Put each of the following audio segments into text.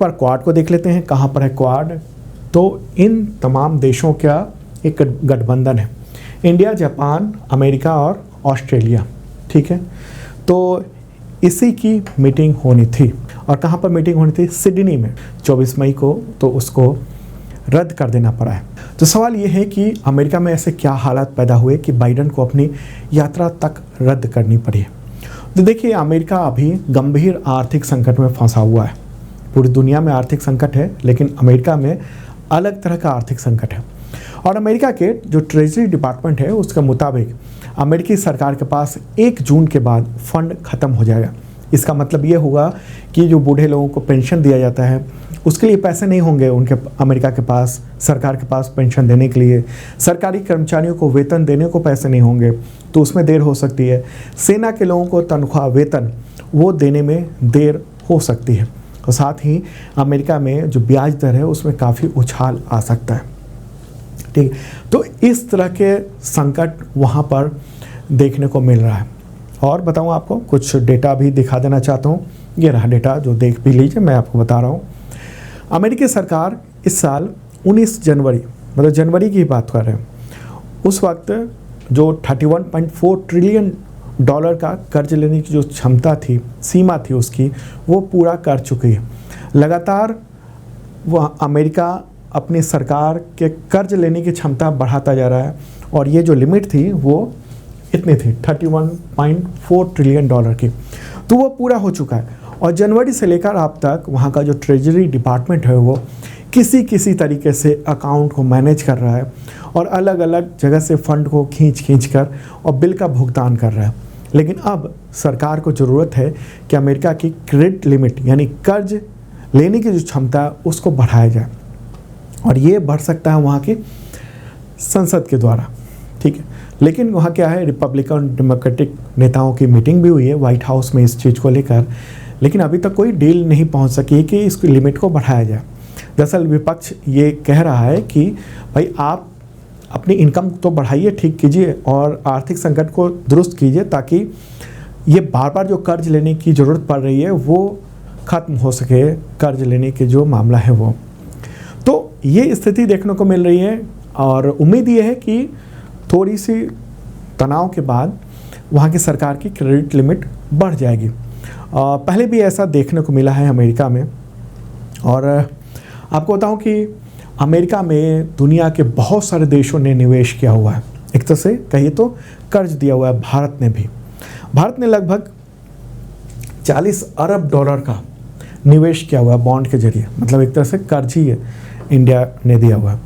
बार quad को देख लेते हैं, कहाँ पर है क्वाड। तो इन तमाम देशों का एक गठबंधन है, इंडिया, जापान, अमेरिका और ऑस्ट्रेलिया, ठीक है। तो इसी की मीटिंग होनी थी, और कहाँ पर मीटिंग होनी थी? सिडनी में 24 मई को, तो उसको रद्द कर देना पड़ा है। तो सवाल ये है कि अमेरिका में ऐसे क्या हालात पैदा हुए कि बाइडन को अपनी यात्रा तक रद्द करनी पड़ी है। तो देखिए, अमेरिका अभी गंभीर आर्थिक संकट में फंसा हुआ है। पूरी दुनिया में आर्थिक संकट है, लेकिन अमेरिका में अलग तरह का आर्थिक संकट है। और अमेरिका के जो ट्रेजरी डिपार्टमेंट है उसके मुताबिक अमेरिकी सरकार के पास 1 जून के बाद फंड ख़त्म हो जाएगा। इसका मतलब ये होगा कि जो बूढ़े लोगों को पेंशन दिया जाता है उसके लिए पैसे नहीं होंगे उनके अमेरिका के पास, सरकार के पास पेंशन देने के लिए। सरकारी कर्मचारियों को वेतन देने को पैसे नहीं होंगे, तो उसमें देर हो सकती है। सेना के लोगों को तनख्वाह, वेतन वो देने में देर हो सकती है। और साथ ही अमेरिका में जो ब्याज दर है उसमें काफ़ी उछाल आ सकता है, ठीक। तो इस तरह के संकट वहाँ पर देखने को मिल रहा है। और बताऊँ आपको, कुछ डेटा भी दिखा देना चाहता हूँ। ये रहा डेटा, जो देख भी लीजिए, मैं आपको बता रहा हूँ। अमेरिकी सरकार इस साल 19 जनवरी, मतलब जनवरी की बात कर रहे हैं, उस वक्त जो 31.4 ट्रिलियन डॉलर का कर्ज लेने की जो क्षमता थी, सीमा थी उसकी, वो पूरा कर चुकी है। लगातार वह अमेरिका अपनी सरकार के कर्ज लेने की क्षमता बढ़ाता जा रहा है, और ये जो लिमिट थी वो इतनी थी 31.4 ट्रिलियन डॉलर की, तो वो पूरा हो चुका है। और जनवरी से लेकर अब तक वहाँ का जो ट्रेजरी डिपार्टमेंट है वो किसी तरीके से अकाउंट को मैनेज कर रहा है, और अलग अलग जगह से फंड को खींच कर और बिल का भुगतान कर रहा है। लेकिन अब सरकार को ज़रूरत है कि अमेरिका की क्रेडिट लिमिट, यानी कर्ज लेने की जो क्षमता है उसको बढ़ाया जाए, और ये बढ़ सकता है वहाँ की संसद के द्वारा, ठीक है। लेकिन वहाँ क्या है, रिपब्लिकन डेमोक्रेटिक नेताओं की मीटिंग भी हुई है व्हाइट हाउस में इस चीज़ को लेकर, लेकिन अभी तक कोई डील नहीं पहुँच सकी है कि इस लिमिट को बढ़ाया जाए। दरअसल विपक्ष ये कह रहा है कि भाई आप अपनी इनकम तो बढ़ाइए, ठीक कीजिए, और आर्थिक संकट को दुरुस्त कीजिए, ताकि ये बार बार जो कर्ज लेने की ज़रूरत पड़ रही है वो ख़त्म हो सके, कर्ज लेने के जो मामला है वो। तो ये स्थिति देखने को मिल रही है, और उम्मीद ये है कि थोड़ी सी तनाव के बाद वहाँ की सरकार की क्रेडिट लिमिट बढ़ जाएगी। पहले भी ऐसा देखने को मिला है अमेरिका में। और आपको बताऊं कि अमेरिका में दुनिया के बहुत सारे देशों ने निवेश किया हुआ है। एक तरह से कहिए तो कर्ज दिया हुआ है भारत ने भी। भारत ने लगभग 40 अरब डॉलर का निवेश किया हुआ है बॉन्ड के जरिए, मतलब एक तरह से कर्ज ही इंडिया ने दिया हुआ है।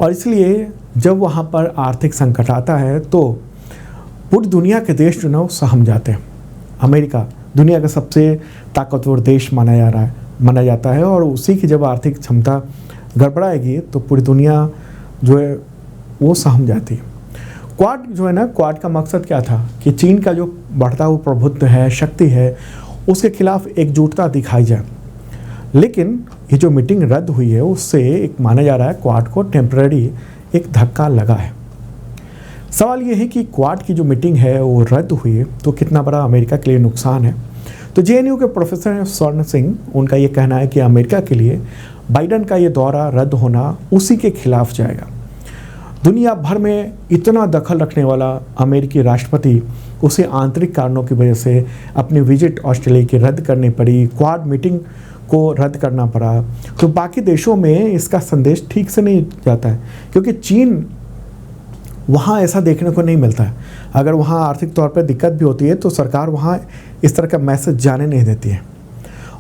और इसलिए जब वहाँ पर आर्थिक संकट आता है तो पूरी दुनिया के देश जो ना वो सहम जाते हैं। अमेरिका दुनिया का सबसे ताकतवर देश माना जाता है, और उसी की जब आर्थिक क्षमता गड़बड़ाएगी तो पूरी दुनिया जो है वो सहम जाती है। क्वाड जो है ना, क्वाड का मकसद क्या था कि चीन का जो बढ़ता हुआ प्रभुत्व है, शक्ति है, उसके खिलाफ एकजुटता दिखाई जाए। लेकिन ये जो मीटिंग रद्द हुई है उससे एक माना जा रहा है क्वाड को टेम्पररी एक धक्का लगा है। सवाल ये है कि क्वाड की जो मीटिंग है वो रद्द हुई है तो कितना बड़ा अमेरिका के लिए नुकसान है। तो जेएनयू के प्रोफेसर स्वर्ण सिंह, उनका ये कहना है कि अमेरिका के लिए बाइडन का ये दौरा रद्द होना उसी के खिलाफ जाएगा। दुनिया भर में इतना दखल रखने वाला अमेरिकी राष्ट्रपति, उसे आंतरिक कारणों की वजह से अपनी विजिट ऑस्ट्रेलिया की रद्द करनी पड़ी, क्वाड मीटिंग को रद्द करना पड़ा। तो बाकी देशों में इसका संदेश ठीक से नहीं जाता है, क्योंकि चीन वहाँ ऐसा देखने को नहीं मिलता है। अगर वहाँ आर्थिक तौर पर दिक्कत भी होती है तो सरकार वहाँ इस तरह का मैसेज जाने नहीं देती है।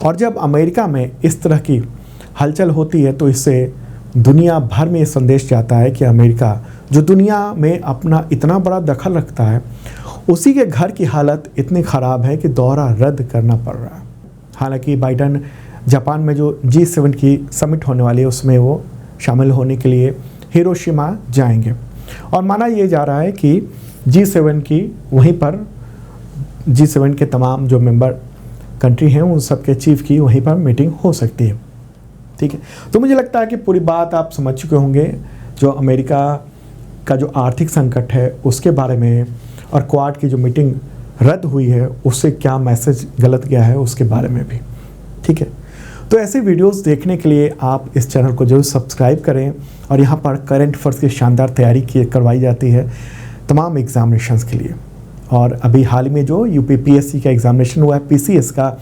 और जब अमेरिका में इस तरह की हलचल होती है तो इससे दुनिया भर में ये संदेश जाता है कि अमेरिका जो दुनिया में अपना इतना बड़ा दखल रखता है, उसी के घर की हालत इतनी ख़राब है कि दौरा रद्द करना पड़ रहा है। हालांकि बाइडन जापान में जो G7 की समिट होने वाली है उसमें वो शामिल होने के लिए हिरोशिमा जाएंगे, और माना ये जा रहा है कि G7 की वहीं पर G7 के तमाम जो मेंबर कंट्री हैं उन सब के चीफ की वहीं पर मीटिंग हो सकती है। ठीक है, तो मुझे लगता है कि पूरी बात आप समझ चुके होंगे, जो अमेरिका का जो आर्थिक संकट है उसके बारे में, और क्वाड की जो मीटिंग रद्द हुई है उससे क्या मैसेज गलत गया है उसके बारे में भी। ठीक है, तो ऐसे वीडियोस देखने के लिए आप इस चैनल को जरूर सब्सक्राइब करें। और यहाँ पर करंट अफेयर्स की शानदार तैयारी करवाई जाती है तमाम एग्जामिनेशंस के लिए। और अभी हाल में जो यूपीपीएससी का एग्जामिनेशन हुआ है पीसीएस का,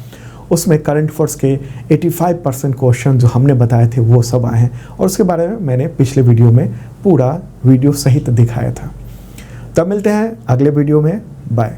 उसमें करंट अफेयर्स के 85% क्वेश्चन जो हमने बताए थे वो सब आए हैं, और उसके बारे में मैंने पिछले वीडियो में पूरा वीडियो सहित दिखाया था। तब मिलते हैं अगले वीडियो में, बाय।